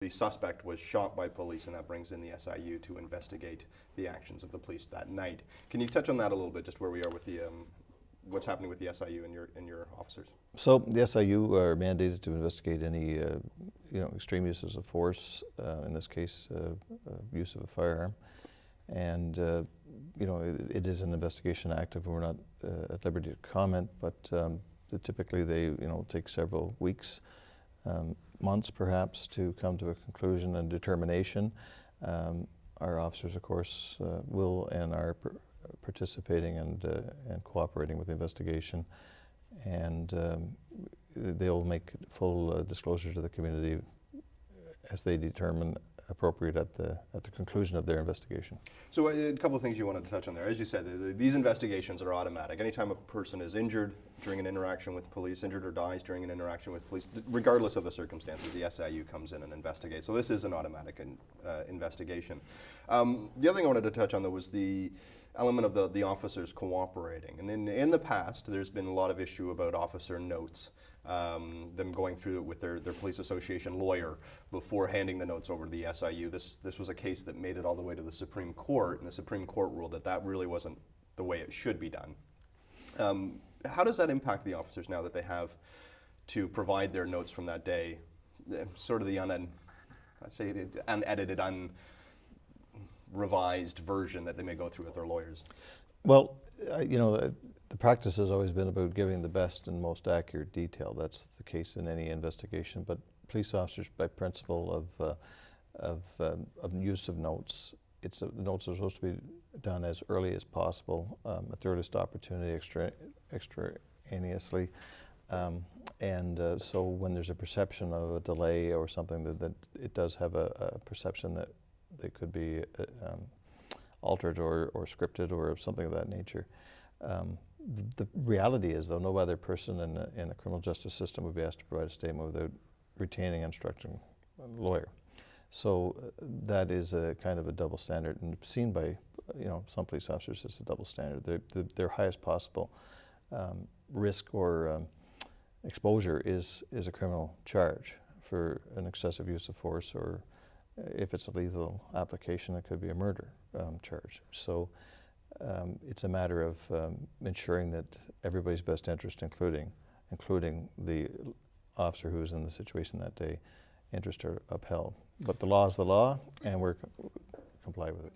The suspect was shot by police, and that brings in the SIU to investigate the actions of the police that night. Can you touch on that a little bit, just where we are with the what's happening with the SIU and your officers? So the SIU are mandated to investigate any extreme uses of force, in this case use of a firearm, and it is an investigation active, and we're not at liberty to comment, but typically they take several weeks, months perhaps, to come to a conclusion and determination. Our officers, of course, will and are participating and cooperating with the investigation, and they'll make full disclosure to the community as they determine appropriate at the conclusion of their investigation. So a couple of things you wanted to touch on there. As you said, these investigations are automatic. Anytime a person is injured during an interaction with police, injured or dies during an interaction with police, regardless of the circumstances, the SIU comes in and investigates. So this is an automatic investigation. The other thing I wanted to touch on, though, was the element of the officers cooperating. And in the past, there's been a lot of issue about officer notes, them going through it with their police association lawyer before handing the notes over to the SIU. This was a case that made it all the way to the Supreme Court, and the Supreme Court ruled that really wasn't the way it should be done. How does that impact the officers now that they have to provide their notes from that day, sort of the unedited, revised version that they may go through with their lawyers? Well, the practice has always been about giving the best and most accurate detail. That's the case in any investigation. But police officers, by principle of use of notes, the notes are supposed to be done as early as possible, at the earliest opportunity, extraneously. So when there's a perception of a delay or something, that it does have a perception that they could be altered or scripted or something of that nature. The reality is, though, no other person in a criminal justice system would be asked to provide a statement without retaining and instructing a lawyer. So that is a kind of a double standard, and seen by some police officers as a double standard. Their highest possible risk or exposure is a criminal charge for an excessive use of force, or if it's a lethal application, it could be a murder charge. So it's a matter of ensuring that everybody's best interest, including the officer who was in the situation that day, interests are upheld. But the law is the law, and we're comply with it.